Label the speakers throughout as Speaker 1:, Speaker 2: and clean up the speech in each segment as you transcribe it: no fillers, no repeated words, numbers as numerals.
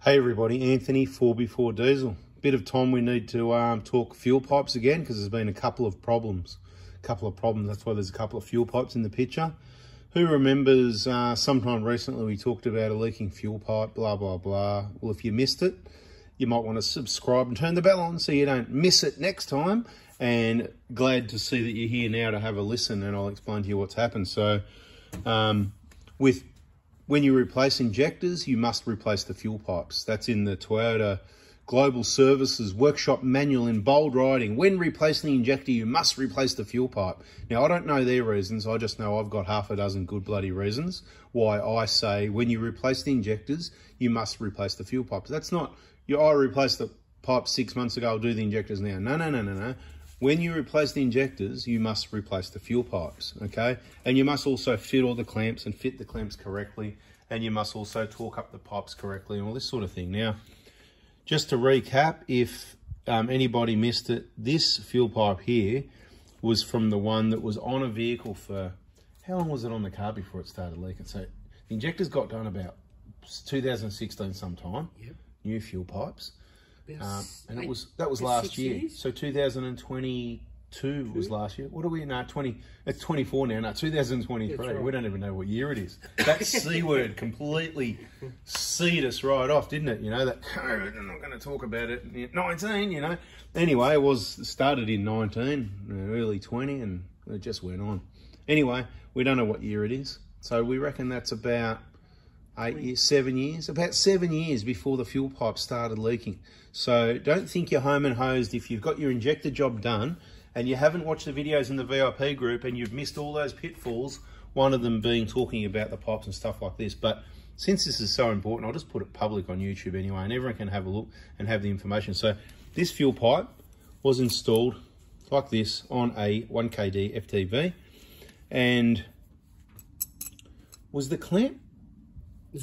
Speaker 1: Hey everybody, Anthony, 4x4 Diesel. Bit of time we need to talk fuel pipes again because there's been a couple of problems. That's why there's a couple of fuel pipes in the picture. Who remembers sometime recently we talked about a leaking fuel pipe, blah, blah, blah. Well, if you missed it, you might want to subscribe and turn the bell on so you don't miss it next time. And glad to see that you're here now to have a listen, and I'll explain to you what's happened. So when you replace injectors, you must replace the fuel pipes. That's in the Toyota Global Services Workshop Manual in bold writing. When replacing the injector, you must replace the fuel pipe. Now, I don't know their reasons. I just know I've got half a dozen good bloody reasons why I say when you replace the injectors, you must replace the fuel pipes. That's not, I replaced the pipe 6 months ago, I'll do the injectors now. No. When you replace the injectors, you must replace the fuel pipes, okay? And you must also fit all the clamps and fit the clamps correctly. And you must also torque up the pipes correctly and all this sort of thing. Now, just to recap, if anybody missed it, this fuel pipe here was from the one that was on a vehicle for, how long was it on the car before it started leaking? So the injectors got done about 2016 sometime, yep. New fuel pipes. And that was last year. Years? So 2022 was last year. What are we now? It's 24 now. No, 2023. Right. We don't even know what year it is. That C word completely seed us right off, didn't it? You know, that code, I'm not going to talk about it. 19, you know. Anyway, it was started in 19, early 20, and it just went on. Anyway, we don't know what year it is. So we reckon that's about 7 years, about 7 years before the fuel pipe started leaking. So don't think you're home and hosed if you've got your injector job done and you haven't watched the videos in the VIP group and you've missed all those pitfalls, one of them being talking about the pipes and stuff like this. But since this is so important, I'll just put it public on YouTube anyway, and everyone can have a look and have the information. So this fuel pipe was installed like this on a 1KD FTV, and was the clamp?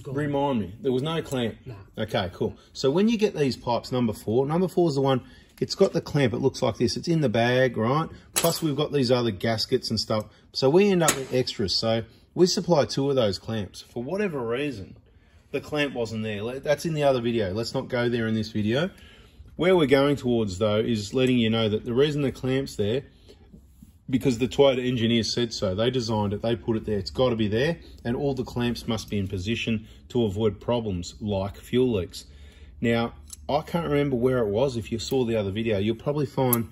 Speaker 1: Remind me, there was no clamp. No. Okay, cool. So when you get these pipes, number four is the one, it's got the clamp, it looks like this. It's in the bag, right? Plus we've got these other gaskets and stuff. So we end up with extras. So we supply 2 of those clamps. For whatever reason, the clamp wasn't there. That's in the other video. Let's not go there in this video. Where we're going towards though is letting you know that the reason the clamp's there, because the Toyota engineers said so. They designed it, they put it there. It's got to be there, and all the clamps must be in position to avoid problems like fuel leaks. Now, I can't remember where it was. If you saw the other video, you'll probably find,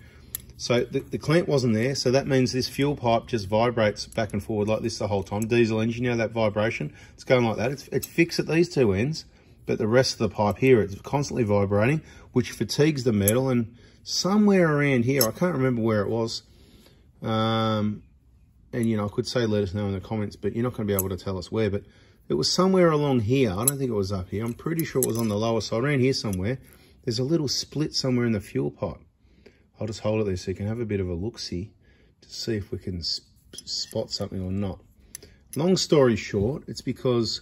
Speaker 1: so the clamp wasn't there, so that means this fuel pipe just vibrates back and forward like this the whole time. Diesel engine, you know that vibration? It's going like that. It's fixed at these 2 ends, but the rest of the pipe here, it's constantly vibrating, which fatigues the metal, and somewhere around here, I can't remember where it was, and you know, I could say let us know in the comments, but you're not going to be able to tell us where. But it was somewhere along here. I don't think it was up here. I'm pretty sure it was on the lower side, around here somewhere. There's a little split somewhere in the fuel pipe. I'll just hold it there so you can have a bit of a look-see to see if we can spot something or not. Long story short, it's because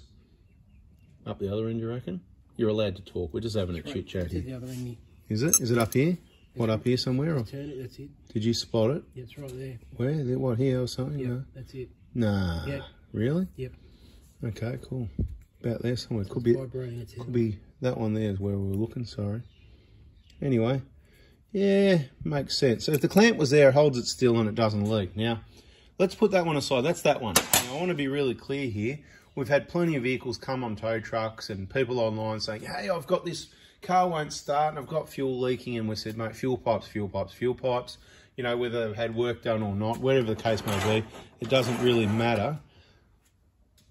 Speaker 1: up the other end, you reckon? You're allowed to talk. We're just having a chit chat here. Is it? Is it up here? What, up here somewhere? Or?
Speaker 2: Turn it, that's it.
Speaker 1: Did you spot it?
Speaker 2: Yeah, it's right there.
Speaker 1: Where? What, here or something?
Speaker 2: Yeah,
Speaker 1: no?
Speaker 2: that's it.
Speaker 1: Nah. Yep. Really?
Speaker 2: Yep.
Speaker 1: Okay, cool. About there somewhere. Could be that one there is where we were looking, sorry. Anyway, yeah, makes sense. So if the clamp was there, it holds it still and it doesn't leak. Now, let's put that one aside. That's that one. Now, I want to be really clear here. We've had plenty of vehicles come on tow trucks and people online saying, hey, I've got this car won't start and I've got fuel leaking, and we said, mate, fuel pipes, you know, whether they've had work done or not, whatever the case may be, it doesn't really matter.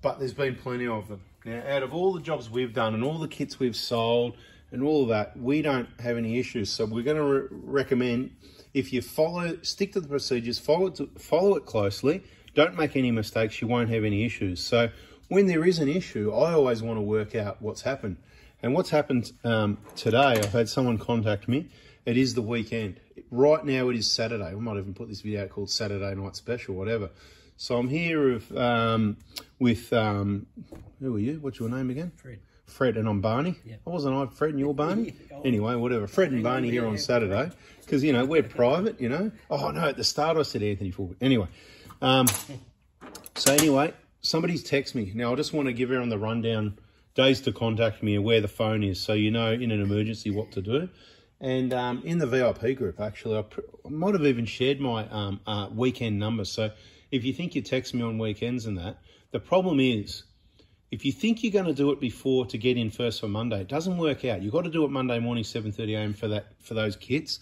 Speaker 1: But there's been plenty of them. Now, out of all the jobs we've done and all the kits we've sold and all of that, we don't have any issues. So we're going to recommend, if you stick to the procedures, follow it closely, don't make any mistakes, you won't have any issues. So when there is an issue, I always want to work out what's happened. And what's happened today, I've had someone contact me. It is the weekend. Right now it is Saturday. We might even put this video out called Saturday Night Special, whatever. So I'm here with who are you? What's your name again?
Speaker 2: Fred.
Speaker 1: Fred, and I'm Barney.
Speaker 2: Yep.
Speaker 1: Wasn't I Fred and you're Barney? Anyway, whatever. Fred and Barney here on Saturday. Because, you know, we're private, you know. Oh, no, at the start I said Anthony Ford. Anyway. So anyway, somebody's texted me. Now, I just want to give everyone the rundown days to contact me and where the phone is, so you know in an emergency what to do. And in the VIP group, actually, I might have even shared my weekend number. So if you think you text me on weekends and that, the problem is, if you think you're going to do it before to get in first for Monday, it doesn't work out. You've got to do it Monday morning, 7:30 a.m. for those kits,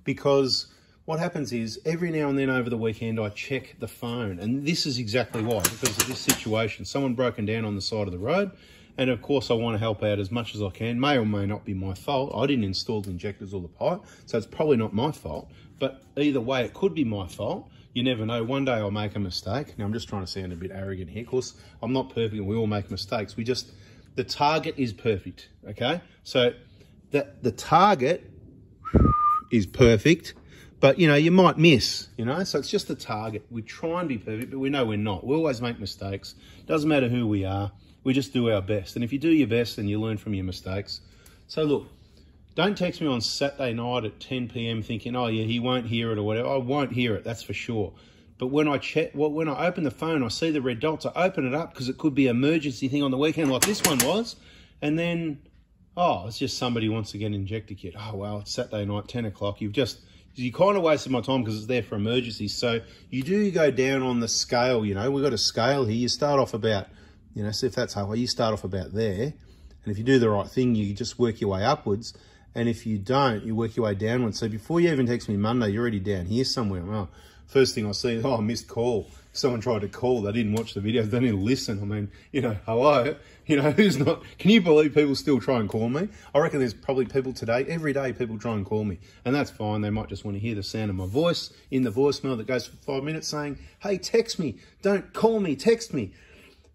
Speaker 1: because what happens is every now and then over the weekend I check the phone, and this is exactly why, because of this situation. Someone broken down on the side of the road, and of course I want to help out as much as I can. May or may not be my fault. I didn't install the injectors or the pipe, so it's probably not my fault. But either way, it could be my fault. You never know. One day I'll make a mistake. Now, I'm just trying to sound a bit arrogant here. Of course, I'm not perfect and we all make mistakes. The target is perfect, okay? So the target is perfect, but, you know, you might miss, you know? So it's just the target. We try and be perfect, but we know we're not. We always make mistakes. Doesn't matter who we are. We just do our best. And if you do your best, then you learn from your mistakes. So look, don't text me on Saturday night at 10 p.m. thinking, oh yeah, he won't hear it or whatever. I won't hear it, that's for sure. But when I when I open the phone, I see the red dots, I open it up because it could be an emergency thing on the weekend like this one was. And then, oh, it's just somebody wants to get an injector kit. Oh, well, it's Saturday night, 10 o'clock. You kind of wasted my time because it's there for emergencies. So you do go down on the scale, you know. We've got a scale here. You start off about, you know, so if that's halfway, you start off about there. And if you do the right thing, you just work your way upwards. And if you don't, you work your way downwards. So before you even text me Monday, you're already down here somewhere. Well, first thing I see is, oh, missed call. Someone tried to call. They didn't watch the video. They didn't listen. I mean, you know, hello. You know, who's not? Can you believe people still try and call me? I reckon there's probably people today, every day people try and call me. And that's fine. They might just want to hear the sound of my voice in the voicemail that goes for 5 minutes saying, hey, text me. Don't call me, text me.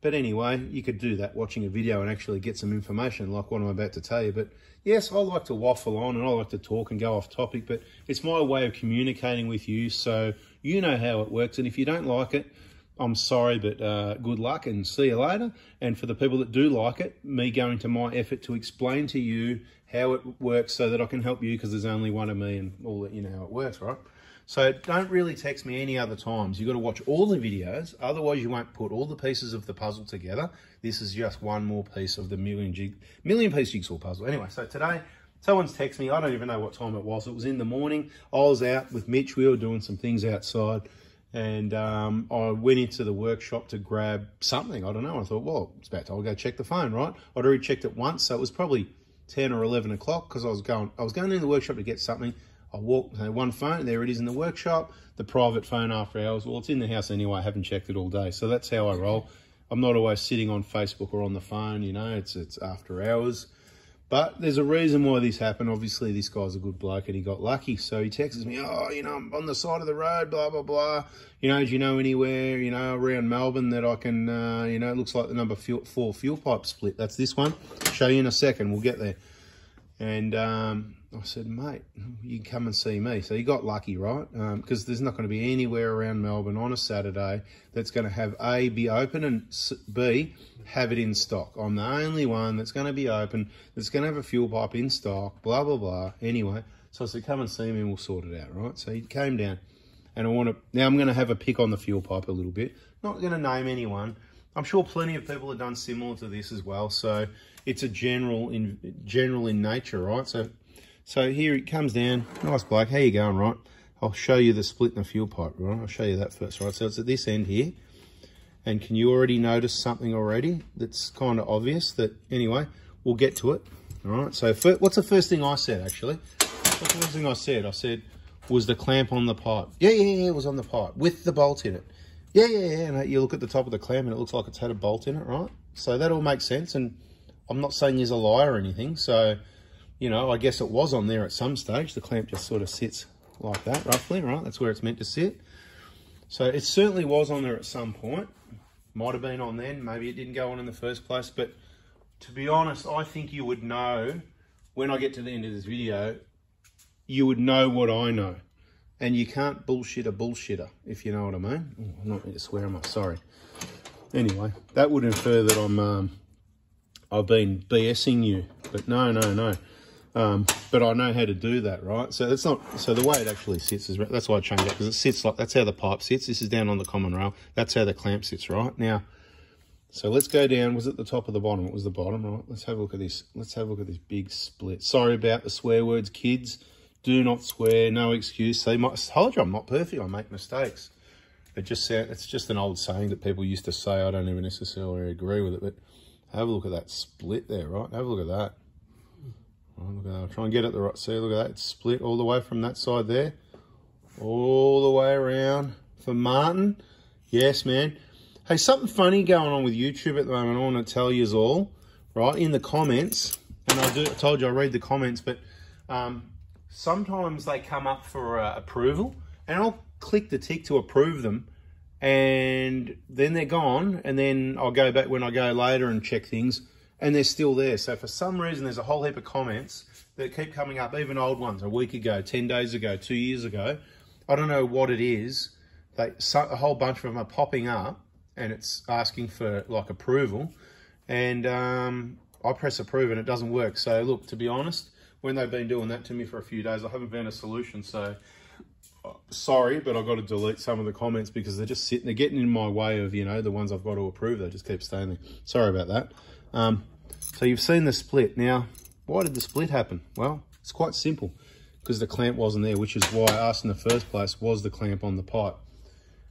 Speaker 1: But anyway, you could do that watching a video and actually get some information like what I'm about to tell you. But yes, I like to waffle on and I like to talk and go off topic, but it's my way of communicating with you so you know how it works. And if you don't like it, I'm sorry, but good luck and see you later. And for the people that do like it, me going to my effort to explain to you how it works so that I can help you, because there's only one of me and all that, you know how it works, right? So don't really text me any other times. You've got to watch all the videos. Otherwise, you won't put all the pieces of the puzzle together. This is just one more piece of the million piece jigsaw puzzle. Anyway, so today, someone's texted me. I don't even know what time it was. It was in the morning. I was out with Mitch. We were doing some things outside. And I went into the workshop to grab something. I don't know. I thought, well, it's about time I'll go check the phone, right? I'd already checked it once. So it was probably 10 or 11 o'clock because I was going into the workshop to get something. I walked, one phone, there it is in the workshop, the private phone after hours. Well, it's in the house anyway, I haven't checked it all day. So that's how I roll. I'm not always sitting on Facebook or on the phone, you know, it's after hours. But there's a reason why this happened. Obviously, this guy's a good bloke and he got lucky. So he texts me, oh, you know, I'm on the side of the road, blah, blah, blah. You know, do you know anywhere, you know, around Melbourne that I can, you know, it looks like the number 4 fuel pipe split. That's this one. I'll show you in a second. We'll get there. And I said, mate, you can come and see me. So he got lucky, right? Because there's not going to be anywhere around Melbourne on a Saturday that's going to have A, be open, and B, have it in stock. I'm the only one that's going to be open, that's going to have a fuel pipe in stock, blah, blah, blah. Anyway, so I said, come and see me and we'll sort it out, right? So he came down. And now I'm going to have a pick on the fuel pipe a little bit. Not going to name anyone. I'm sure plenty of people have done similar to this as well. So it's a general in nature, right? So here it comes down. Nice bloke. How you going, right? I'll show you the split in the fuel pipe, right? I'll show you that first, right? So it's at this end here. And can you already notice something already that's kind of obvious? That anyway, we'll get to it. All right. So what's the first thing I said, actually? What's the first thing I said? I said, was the clamp on the pipe? Yeah, it was on the pipe with the bolt in it. Yeah. And you look at the top of the clamp and it looks like it's had a bolt in it, right? So that all makes sense. And I'm not saying he's a liar or anything. So, you know, I guess it was on there at some stage. The clamp just sort of sits like that, roughly, right? That's where it's meant to sit. So it certainly was on there at some point. Might have been on then. Maybe it didn't go on in the first place. But to be honest, I think you would know, when I get to the end of this video, you would know what I know. And you can't bullshit a bullshitter, if you know what I mean. Oh, I'm not meant to swear, am I? Sorry. Anyway, that would infer that I've been BSing you. But no. But I know how to do that, right? So that's not, so the way it actually sits is, that's why I changed it, because it sits like, that's how the pipe sits. This is down on the common rail. That's how the clamp sits, right? Now, So let's go down. Was it the top of the bottom? It was the bottom, right? Let's have a look at this. Let's have a look at this big split. Sorry about the swear words, kids. Do not swear. No excuse. I told you I'm not perfect. I make mistakes. It's just an old saying that people used to say. I don't even necessarily agree with it, but have a look at that split there, right? Have a look at that. Right, look at that. I'll try and get it the right. See, look at that. It's split all the way from that side there, all the way around for Martin. Yes, man. Hey, something funny going on with YouTube at the moment. I want to tell you all, right, in the comments, and I told you I read the comments, but sometimes they come up for approval, and I'll click the tick to approve them, and then they're gone, and then I'll go back when I go later and check things, and they're still there. So for some reason, there's a whole heap of comments that keep coming up, even old ones, a week ago, 10 days ago, 2 years ago. I don't know what it is. A whole bunch of them are popping up, and it's asking for like approval, and I press approve and it doesn't work. So look, to be honest, when they've been doing that to me for a few days, I haven't found a solution. So sorry, but I've got to delete some of the comments because they're just sitting, they're getting in my way of, you know, the ones I've got to approve. They just keep staying there. Sorry about that. So you've seen the split. Now, why did the split happen? Well, it's quite simple, because the clamp wasn't there, which is why I asked in the first place, was the clamp on the pipe?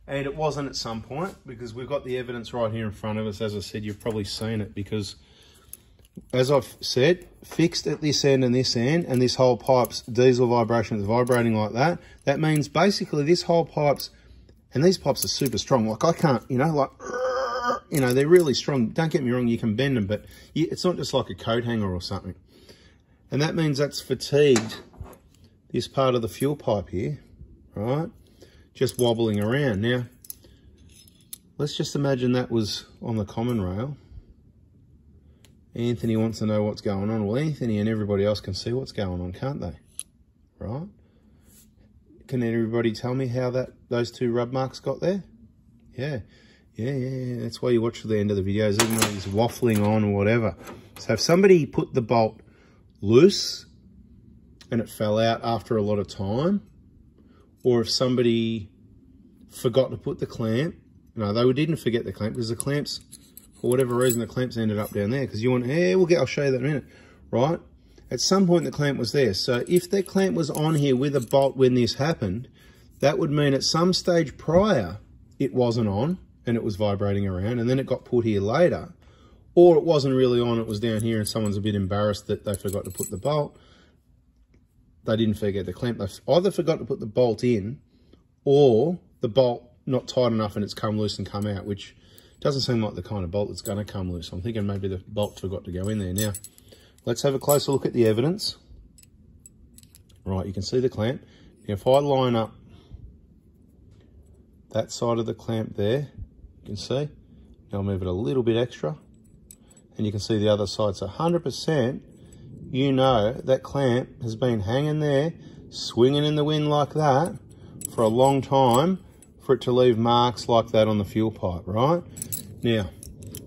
Speaker 1: And it wasn't at some point, because we've got the evidence right here in front of us. As I said, you've probably seen it, because as I've said, fixed at this end, and this whole pipe's diesel vibration is vibrating like that. That means basically this whole pipe's, and these pipes are super strong. Like I can't, you know, like, you know, they're really strong. Don't get me wrong, you can bend them, but it's not just like a coat hanger or something. And that means that's fatigued this part of the fuel pipe here, right? Just wobbling around. Now, let's just imagine that was on the common rail. Anthony wants to know what's going on. Well, Anthony and everybody else can see what's going on, can't they? Right? Can everybody tell me how those two rub marks got there? Yeah. That's why you watch to the end of the videos, even though he's waffling on or whatever. So if somebody put the bolt loose and it fell out after a lot of time, or if somebody forgot to put the clamp, no, they didn't forget the clamp, because the clamps, for whatever reason, the clamps ended up down there, because you want, I'll show you that in a minute, right? At some point, the clamp was there. So if the clamp was on here with a bolt when this happened, that would mean at some stage prior, it wasn't on, and it was vibrating around, and then it got put here later, or it wasn't really on, it was down here, and someone's a bit embarrassed that they forgot to put the bolt. They didn't forget the clamp. They either forgot to put the bolt in, or the bolt not tight enough and it's come loose and come out, which doesn't seem like the kind of bolt that's going to come loose. I'm thinking maybe the bolt forgot to go in there. Now, let's have a closer look at the evidence. Right, you can see the clamp. Now, if I line up that side of the clamp there, you can see. Now I'll move it a little bit extra, and you can see the other side. So 100%, you know that clamp has been hanging there, swinging in the wind like that for a long time for it to leave marks like that on the fuel pipe, right? Now,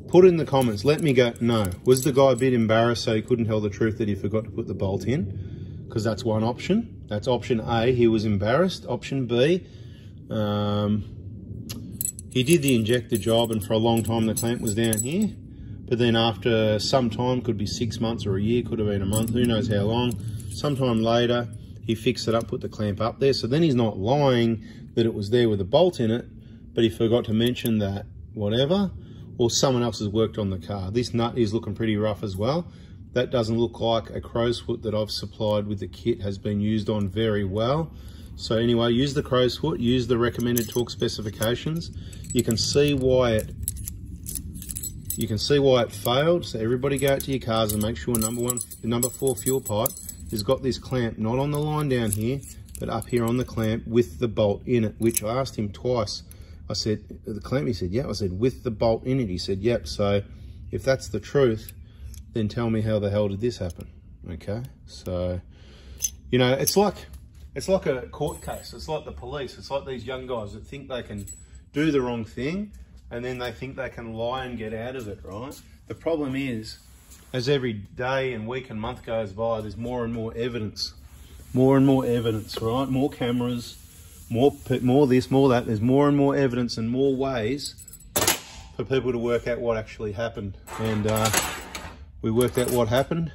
Speaker 1: put in the comments, let me know. Was the guy a bit embarrassed so he couldn't tell the truth that he forgot to put the bolt in? Because that's one option. That's option A, he was embarrassed. Option B, he did the injector job, and for a long time the clamp was down here. But then after some time, could be 6 months or a year, could have been a month, who knows how long, sometime later, he fixed it up, put the clamp up there. So then he's not lying that it was there with a bolt in it, but he forgot to mention that, whatever, or someone else has worked on the car. This nut is looking pretty rough as well. That doesn't look like a crow's foot that I've supplied with the kit has been used on very well. So anyway, use the crow's foot, use the recommended torque specifications. You can see why it failed. So everybody go out to your cars and make sure number 4 fuel pipe has got this clamp, not on the line down here, but up here on the clamp with the bolt in it, which I asked him twice. I said, the clamp, he said, yeah. I said, with the bolt in it. He said, yep. So if that's the truth, then tell me how the hell did this happen? Okay. So, you know, it's like a court case. It's like the police. It's like these young guys that think they can do the wrong thing, and then they think they can lie and get out of it, right? The problem is, as every day and week and month goes by, there's more and more evidence. More and more evidence, right? More cameras, more this, more that. There's more and more evidence and more ways for people to work out what actually happened. And we worked out what happened.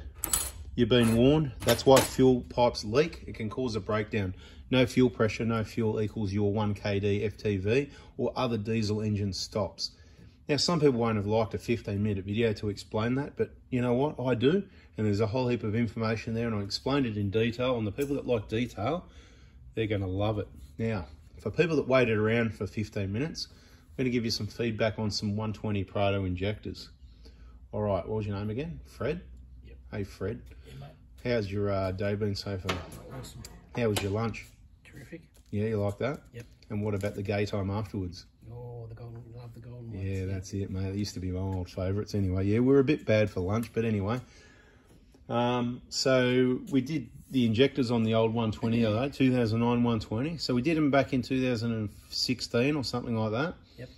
Speaker 1: You've been warned. That's why fuel pipes leak. It can cause a breakdown. No fuel pressure, no fuel equals your 1 kd FTV or other diesel engine stops. Now, some people won't have liked a 15-minute video to explain that, but you know what? I do, and there's a whole heap of information there, and I explained it in detail, and the people that like detail, they're going to love it. Now, for people that waited around for 15 minutes, I'm going to give you some feedback on some 120 Prado injectors. All right, what was your name again? Fred?
Speaker 2: Yep.
Speaker 1: Hey, Fred.
Speaker 2: Yeah, mate.
Speaker 1: How's your day been so far?
Speaker 2: Awesome.
Speaker 1: How was your lunch?
Speaker 2: Terrific.
Speaker 1: Yeah, you like that?
Speaker 2: Yep. And
Speaker 1: what about the gay time afterwards?
Speaker 2: Oh, the golden, love the golden ones.
Speaker 1: Yeah, that's it, mate. It used to be my old favourites anyway. Yeah, we're a bit bad for lunch, but anyway. So we did the injectors on the old 120, 2009 120. So we did them back in 2016 or something like that.
Speaker 2: Yep.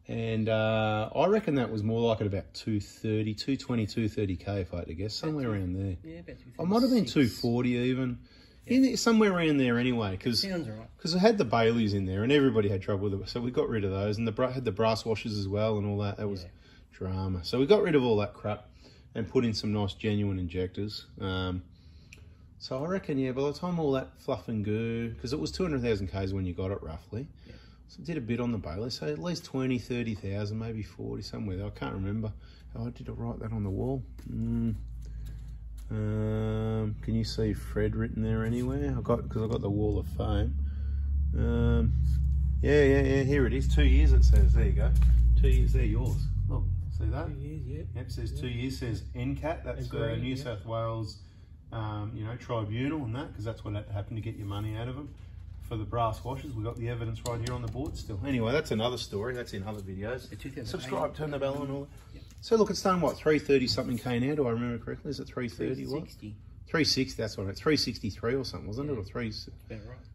Speaker 1: And I reckon that was more like at about 230, 220, 230k if I had to guess, somewhere around there.
Speaker 2: Yeah, about 230.
Speaker 1: I might have been 240 even. Yeah. Somewhere around there anyway, because
Speaker 2: right.
Speaker 1: it had the Baileys in there and everybody had trouble with it, so we got rid of those, and had the brass washers as well and all that. That was drama. So we got rid of all that crap and put in some nice genuine injectors. So I reckon, yeah, by the time all that fluff and goo, because it was 200,000 Ks when you got it roughly, so I did a bit on the Bailey, so at least 20, 30,000, maybe 40, somewhere there. I can't remember. Oh, I did I write that on the wall? Can you see Fred written there anywhere? Because I got the Wall of Fame. Yeah, here it is. 2 years it says. There you go. 2 years, they're yours. Look, see that?
Speaker 2: 2 years, yeah.
Speaker 1: Yep, says 2 years. Says NCAT. That's the New South Wales, tribunal and that, because that's what happened to get your money out of them. For the brass washers, we got the evidence right here on the board still. Anyway, that's another story. That's in other videos. Subscribe, turn the bell on, all that. Yep. So look, it's done what, 330 something K now? Do I remember correctly? Is it 330?
Speaker 2: 360.
Speaker 1: What? 360. That's what it's 363 or something, wasn't it? Or
Speaker 2: right.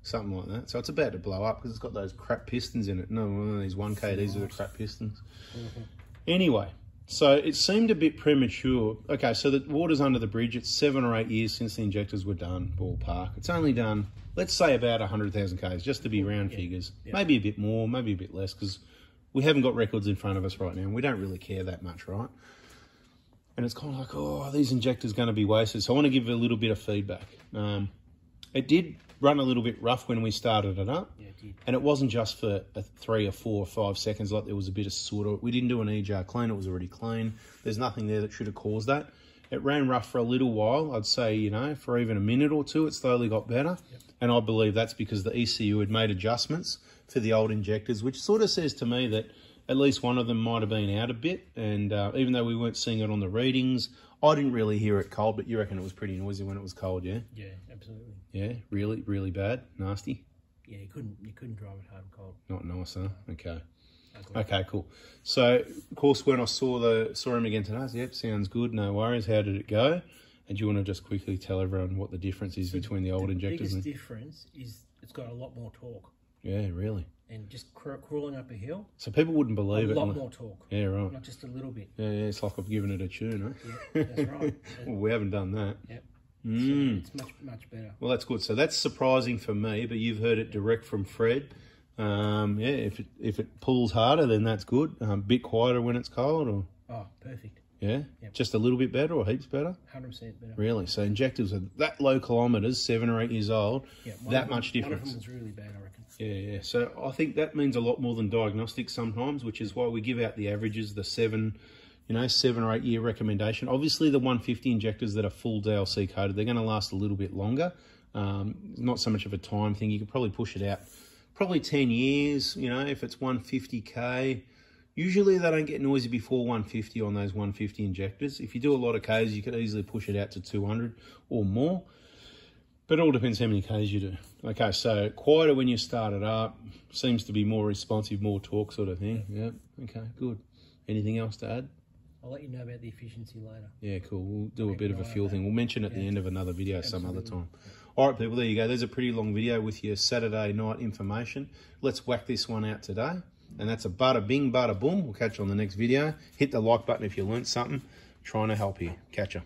Speaker 1: Something like that. So it's about to blow up because it's got those crap pistons in it. No, one of these 1K. These are the crap pistons. Anyway. So it seemed a bit premature. Okay, so the water's under the bridge. It's 7 or 8 years since the injectors were done, ballpark. It's only done, let's say, about 100,000 Ks, just to be round figures. Maybe a bit more, maybe a bit less, because we haven't got records in front of us right now, and we don't really care that much, right? And it's kind of like, oh, these injectors going to be wasted. So I want to give a little bit of feedback. It did run a little bit rough when we started it up.
Speaker 2: Yeah, it did. And
Speaker 1: it wasn't just for 3 or 4 or 5 seconds, like there was a bit of soot. We didn't do an EJAR clean, it was already clean. There's nothing there that should have caused that. It ran rough for a little while, I'd say, for even a minute or two, it slowly got better. Yep. And I believe that's because the ECU had made adjustments for the old injectors, which sort of says to me that at least one of them might have been out a bit. And even though we weren't seeing it on the readings, I didn't really hear it cold, but you reckon it was pretty noisy when it was cold, yeah?
Speaker 2: Yeah, absolutely.
Speaker 1: Yeah, really, really bad, nasty.
Speaker 2: Yeah, you couldn't drive it home cold.
Speaker 1: Not nice, huh? Okay. Okay, cool. So, of course, when I saw him again today, I said, yep, sounds good, no worries. How did it go? And do you want to just quickly tell everyone what the difference is between the old injectors?
Speaker 2: The biggest difference is it's got a lot more torque.
Speaker 1: Yeah, really.
Speaker 2: And just crawling up a hill.
Speaker 1: So people wouldn't believe it.
Speaker 2: A lot more torque.
Speaker 1: Yeah, right.
Speaker 2: Not just a little bit.
Speaker 1: Yeah, it's like I've given it a tune, huh?
Speaker 2: Yeah, that's right.
Speaker 1: Well, we haven't done that.
Speaker 2: Yep. So it's much better.
Speaker 1: Well, that's good. So that's surprising for me, but you've heard it direct from Fred. Yeah, if it pulls harder, then that's good. A bit quieter when it's cold, or?
Speaker 2: Oh, perfect.
Speaker 1: Yeah? Yep. Just a little bit better or heaps better?
Speaker 2: 100% better.
Speaker 1: Really? So injectors are that low kilometres, 7 or 8 years old, that much difference.
Speaker 2: One of them was really bad, I reckon.
Speaker 1: Yeah. So I think that means a lot more than diagnostics sometimes, which is why we give out the averages, the 7 or 8 year recommendation. Obviously, the 150 injectors that are full DLC coated, they're going to last a little bit longer. Not so much of a time thing. You could probably push it out probably 10 years, if it's 150K. Usually they don't get noisy before 150 on those 150 injectors. If you do a lot of Ks, you could easily push it out to 200 or more. But it all depends how many Ks you do. Okay, so quieter when you start it up. Seems to be more responsive, more torque sort of thing. Yep. Okay, good. Anything else to add?
Speaker 2: I'll let you know about the efficiency later.
Speaker 1: Yeah, cool. We'll do a bit of a fuel thing. We'll mention at the end of another video some other time. All right, people, there you go. There's a pretty long video with your Saturday night information. Let's whack this one out today. And that's a bada bing, bada boom. We'll catch you on the next video. Hit the like button if you learnt something. Trying to help you. Catch ya.